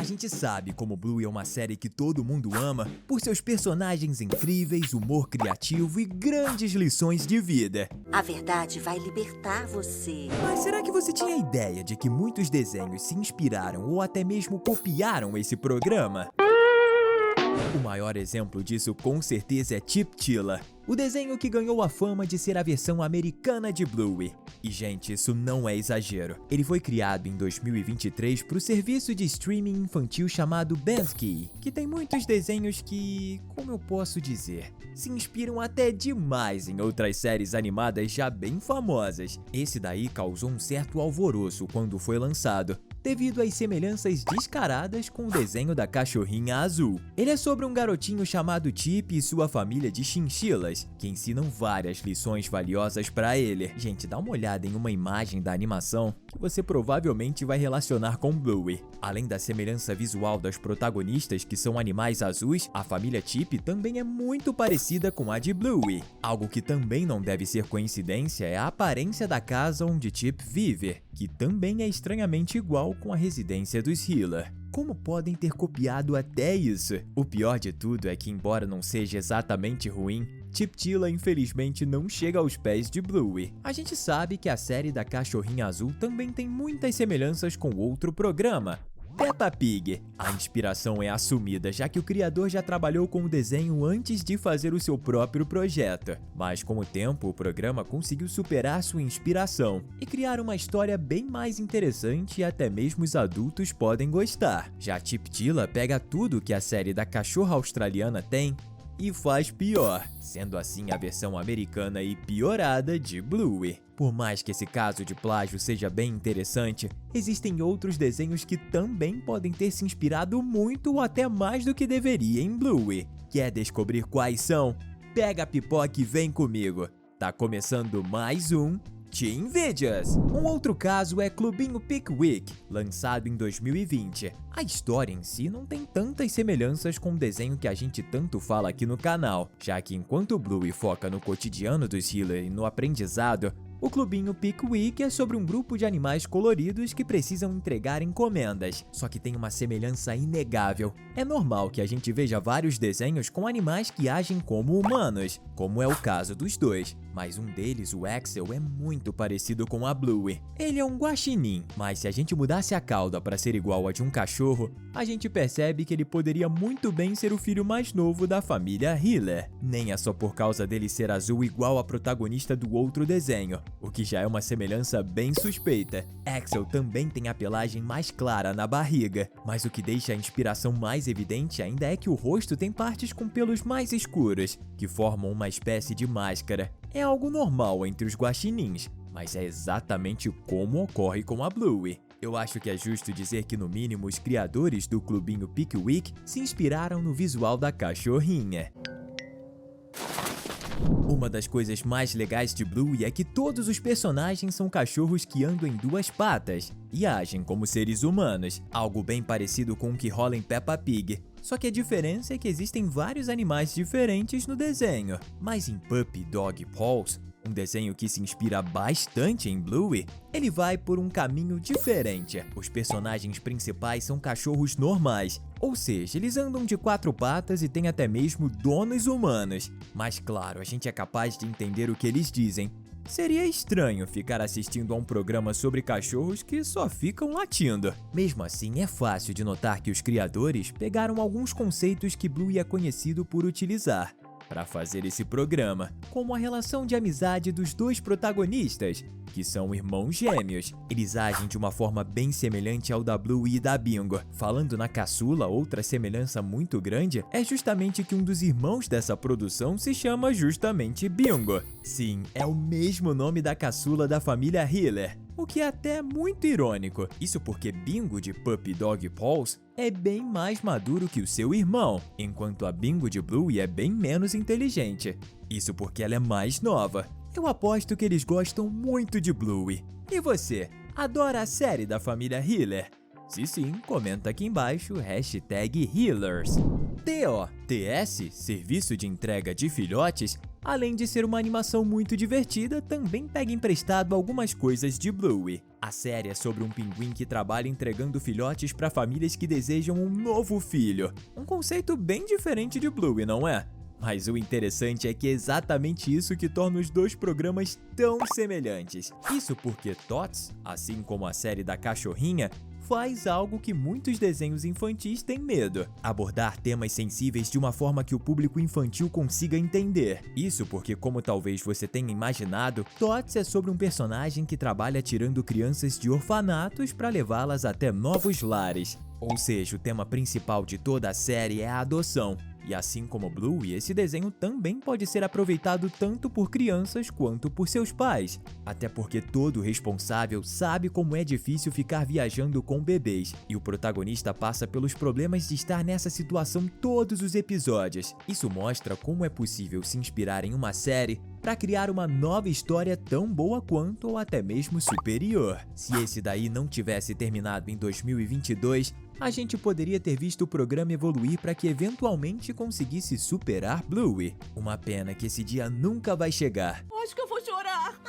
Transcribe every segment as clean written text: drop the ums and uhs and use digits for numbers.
gente sabe como Bluey é uma série que todo mundo ama por seus personagens incríveis, humor criativo e grandes lições de vida. A verdade vai libertar você. Mas será que você tinha ideia de que muitos desenhos se inspiraram ou até mesmo copiaram esse programa? O maior exemplo disso com certeza é Chiptila, o desenho que ganhou a fama de ser a versão americana de Bluey. E gente, isso não é exagero. Ele foi criado em 2023 para o serviço de streaming infantil chamado Bensky, que tem muitos desenhos que, como eu posso dizer, se inspiram até demais em outras séries animadas já bem famosas. Esse daí causou um certo alvoroço quando foi lançado, devido às semelhanças descaradas com o desenho da cachorrinha azul. Ele é sobre um garotinho chamado Chip e sua família de chinchilas, que ensinam várias lições valiosas para ele. Gente, dá uma olhada em uma imagem da animação que você provavelmente vai relacionar com Bluey. Além da semelhança visual das protagonistas, que são animais azuis, a família Chip também é muito parecida com a de Bluey. Algo que também não deve ser coincidência é a aparência da casa onde Chip vive, que também é estranhamente igual com a residência dos Hiller. Como podem ter copiado até isso? O pior de tudo é que, embora não seja exatamente ruim, Chiptila infelizmente não chega aos pés de Bluey. A gente sabe que a série da Cachorrinha Azul também tem muitas semelhanças com outro programa, Peppa Pig. A inspiração é assumida, já que o criador já trabalhou com o desenho antes de fazer o seu próprio projeto. Mas com o tempo, o programa conseguiu superar sua inspiração e criar uma história bem mais interessante e até mesmo os adultos podem gostar. Já Chiptila pega tudo que a série da cachorra australiana tem e faz pior, sendo assim a versão americana e piorada de Bluey. Por mais que esse caso de plágio seja bem interessante, existem outros desenhos que também podem ter se inspirado muito ou até mais do que deveria em Bluey. Quer descobrir quais são? Pega a pipoca e vem comigo! Tá começando mais um Teen Videos. Um outro caso é Clubinho Pickwick, lançado em 2020. A história em si não tem tantas semelhanças com o desenho que a gente tanto fala aqui no canal, já que enquanto Bluey foca no cotidiano dos Hiller e no aprendizado, o Clubinho Pickwick é sobre um grupo de animais coloridos que precisam entregar encomendas, só que tem uma semelhança inegável. É normal que a gente veja vários desenhos com animais que agem como humanos, como é o caso dos dois, mas um deles, o Axel, é muito parecido com a Bluey. Ele é um guaxinim, mas se a gente mudasse a cauda para ser igual a de um cachorro, a gente percebe que ele poderia muito bem ser o filho mais novo da família Hiller. Nem é só por causa dele ser azul igual a protagonista do outro desenho, o que já é uma semelhança bem suspeita. Axel também tem a pelagem mais clara na barriga, mas o que deixa a inspiração mais evidente ainda é que o rosto tem partes com pelos mais escuros, que formam uma espécie de máscara. É algo normal entre os guaxinins, mas é exatamente como ocorre com a Bluey. Eu acho que é justo dizer que, no mínimo, os criadores do Clubinho Pickwick se inspiraram no visual da cachorrinha. Uma das coisas mais legais de Bluey é que todos os personagens são cachorros que andam em duas patas e agem como seres humanos, algo bem parecido com o que rola em Peppa Pig. Só que a diferença é que existem vários animais diferentes no desenho. Mas em Puppy Dog Paws, um desenho que se inspira bastante em Bluey, ele vai por um caminho diferente. Os personagens principais são cachorros normais, ou seja, eles andam de quatro patas e têm até mesmo donos humanos. Mas claro, a gente é capaz de entender o que eles dizem. Seria estranho ficar assistindo a um programa sobre cachorros que só ficam latindo. Mesmo assim, é fácil de notar que os criadores pegaram alguns conceitos que Bluey é conhecido por utilizar para fazer esse programa, como a relação de amizade dos dois protagonistas, que são irmãos gêmeos. Eles agem de uma forma bem semelhante ao da Bluey e da Bingo. Falando na caçula, outra semelhança muito grande é justamente que um dos irmãos dessa produção se chama justamente Bingo. Sim, é o mesmo nome da caçula da família Hiller, o que é até muito irônico. Isso porque Bingo de Puppy Dog Paws é bem mais maduro que o seu irmão, enquanto a Bingo de Bluey é bem menos inteligente. Isso porque ela é mais nova. Eu aposto que eles gostam muito de Bluey. E você, adora a série da família Hiller? Se sim, comenta aqui embaixo, #Hillers. TOTS, Serviço de Entrega de Filhotes, além de ser uma animação muito divertida, também pega emprestado algumas coisas de Bluey. A série é sobre um pinguim que trabalha entregando filhotes para famílias que desejam um novo filho. Um conceito bem diferente de Bluey, não é? Mas o interessante é que é exatamente isso que torna os dois programas tão semelhantes. Isso porque Tots, assim como a série da cachorrinha, faz algo que muitos desenhos infantis têm medo: abordar temas sensíveis de uma forma que o público infantil consiga entender. Isso porque, como talvez você tenha imaginado, Tots é sobre um personagem que trabalha tirando crianças de orfanatos para levá-las até novos lares. Ou seja, o tema principal de toda a série é a adoção. E assim como Bluey, esse desenho também pode ser aproveitado tanto por crianças quanto por seus pais. Até porque todo responsável sabe como é difícil ficar viajando com bebês, e o protagonista passa pelos problemas de estar nessa situação todos os episódios. Isso mostra como é possível se inspirar em uma série para criar uma nova história tão boa quanto ou até mesmo superior. Se esse daí não tivesse terminado em 2022, a gente poderia ter visto o programa evoluir para que eventualmente conseguisse superar Bluey. Uma pena que esse dia nunca vai chegar. Acho que eu vou chorar.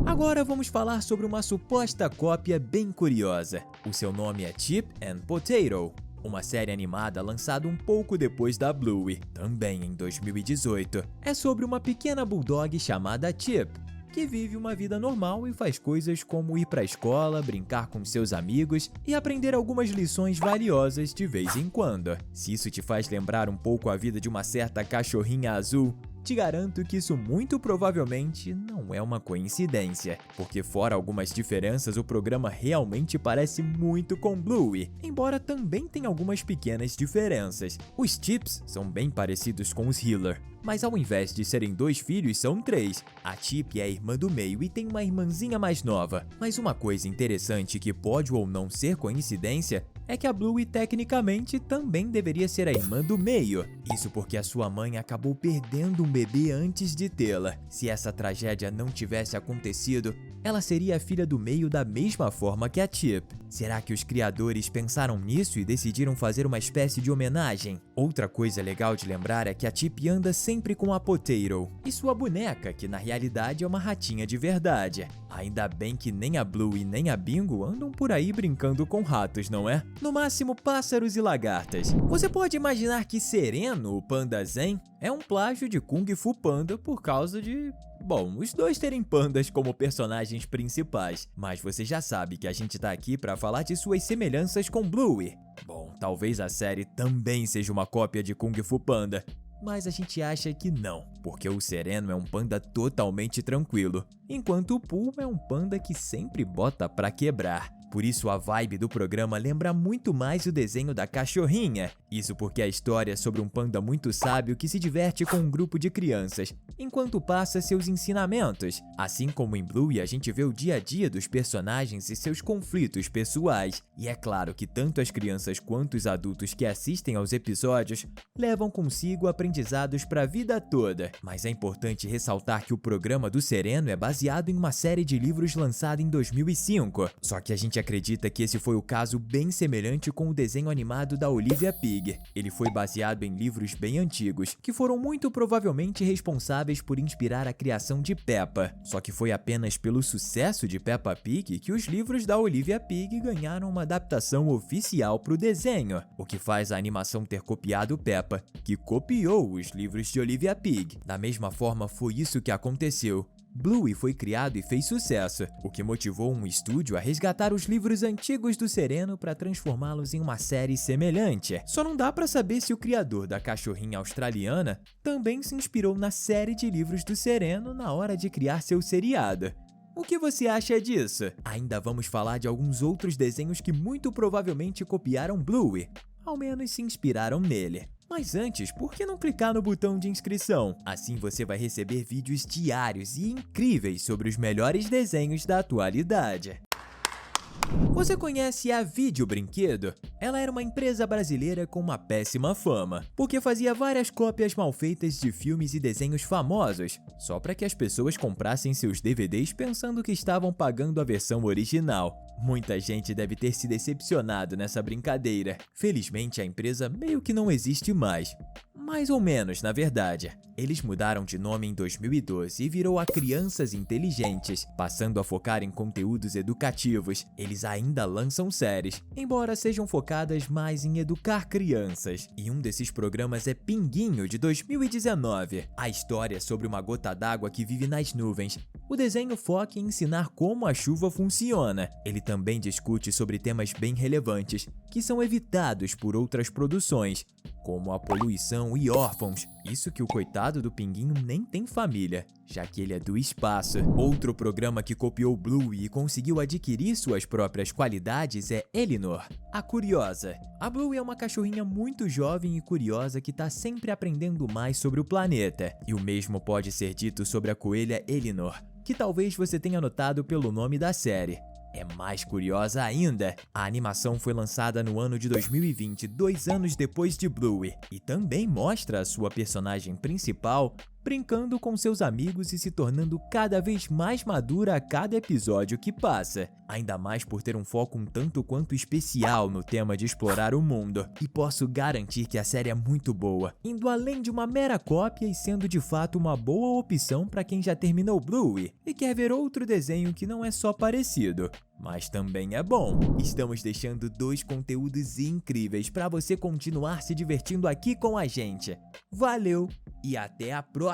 Agora vamos falar sobre uma suposta cópia bem curiosa. O seu nome é Chip and Potato, uma série animada lançada um pouco depois da Bluey, também em 2018. É sobre uma pequena bulldog chamada Chip, que vive uma vida normal e faz coisas como ir para a escola, brincar com seus amigos e aprender algumas lições valiosas de vez em quando. Se isso te faz lembrar um pouco a vida de uma certa cachorrinha azul, te garanto que isso muito provavelmente não é uma coincidência, porque fora algumas diferenças, o programa realmente parece muito com Bluey, embora também tenha algumas pequenas diferenças. Os Chips são bem parecidos com os Heeler, mas ao invés de serem 2 filhos, são 3. A Chip é a irmã do meio e tem uma irmãzinha mais nova. Mas uma coisa interessante que pode ou não ser coincidência é que a Bluey tecnicamente também deveria ser a irmã do meio. Isso porque a sua mãe acabou perdendo um bebê antes de tê-la. Se essa tragédia não tivesse acontecido, ela seria a filha do meio da mesma forma que a Chip. Será que os criadores pensaram nisso e decidiram fazer uma espécie de homenagem? Outra coisa legal de lembrar é que a Chip anda sempre com a Potato e sua boneca, que na realidade é uma ratinha de verdade. Ainda bem que nem a Bluey nem a Bingo andam por aí brincando com ratos, não é? No máximo pássaros e lagartas. Você pode imaginar que Sereno, o panda zen, é um plágio de Kung Fu Panda por causa de... bom, os dois terem pandas como personagens principais, mas você já sabe que a gente tá aqui pra falar de suas semelhanças com Bluey. Bom, talvez a série também seja uma cópia de Kung Fu Panda, mas a gente acha que não, porque o Sereno é um panda totalmente tranquilo, enquanto o Pooh é um panda que sempre bota pra quebrar. Por isso a vibe do programa lembra muito mais o desenho da cachorrinha. Isso porque a história é sobre um panda muito sábio que se diverte com um grupo de crianças, enquanto passa seus ensinamentos. Assim como em Bluey, a gente vê o dia a dia dos personagens e seus conflitos pessoais. E é claro que tanto as crianças quanto os adultos que assistem aos episódios levam consigo aprendizados para a vida toda. Mas é importante ressaltar que o programa do Sereno é baseado em uma série de livros lançada em 2005. Só que a gente acredita que esse foi o caso bem semelhante com o desenho animado da Olivia Pig. Ele foi baseado em livros bem antigos, que foram muito provavelmente responsáveis por inspirar a criação de Peppa. Só que foi apenas pelo sucesso de Peppa Pig que os livros da Olivia Pig ganharam uma adaptação oficial para o desenho, o que faz a animação ter copiado Peppa, que copiou os livros de Olivia Pig. Da mesma forma, foi isso que aconteceu. Bluey foi criado e fez sucesso, o que motivou um estúdio a resgatar os livros antigos do Sereno para transformá-los em uma série semelhante. Só não dá para saber se o criador da cachorrinha australiana também se inspirou na série de livros do Sereno na hora de criar seu seriado. O que você acha disso? Ainda vamos falar de alguns outros desenhos que muito provavelmente copiaram Bluey, ao menos se inspiraram nele. Mas antes, por que não clicar no botão de inscrição? Assim você vai receber vídeos diários e incríveis sobre os melhores desenhos da atualidade. Você conhece a Vídeo Brinquedo? Ela era uma empresa brasileira com uma péssima fama, porque fazia várias cópias mal feitas de filmes e desenhos famosos, só para que as pessoas comprassem seus DVDs pensando que estavam pagando a versão original. Muita gente deve ter se decepcionado nessa brincadeira. Felizmente a empresa meio que não existe mais. Mais ou menos, na verdade. Eles mudaram de nome em 2012 e virou a Crianças Inteligentes, passando a focar em conteúdos educativos. Eles ainda lançam séries, embora sejam focadas mais em educar crianças. E um desses programas é Pinguinho, de 2019. A história é sobre uma gota d'água que vive nas nuvens. O desenho foca em ensinar como a chuva funciona. Ele também discute sobre temas bem relevantes, que são evitados por outras produções, como a poluição e órfãos. Isso que o coitado do Pinguinho nem tem família, já que ele é do espaço. Outro programa que copiou Bluey e conseguiu adquirir suas próprias qualidades é Elinor, a Curiosa. A Bluey é uma cachorrinha muito jovem e curiosa que está sempre aprendendo mais sobre o planeta. E o mesmo pode ser dito sobre a coelha Elinor, que talvez você tenha notado pelo nome da série. É mais curiosa ainda. A animação foi lançada no ano de 2020, 2 anos depois de Bluey, e também mostra a sua personagem principal brincando com seus amigos e se tornando cada vez mais madura a cada episódio que passa. Ainda mais por ter um foco um tanto quanto especial no tema de explorar o mundo. E posso garantir que a série é muito boa, indo além de uma mera cópia e sendo de fato uma boa opção para quem já terminou Bluey e quer ver outro desenho que não é só parecido, mas também é bom. Estamos deixando 2 conteúdos incríveis para você continuar se divertindo aqui com a gente. Valeu e até a próxima!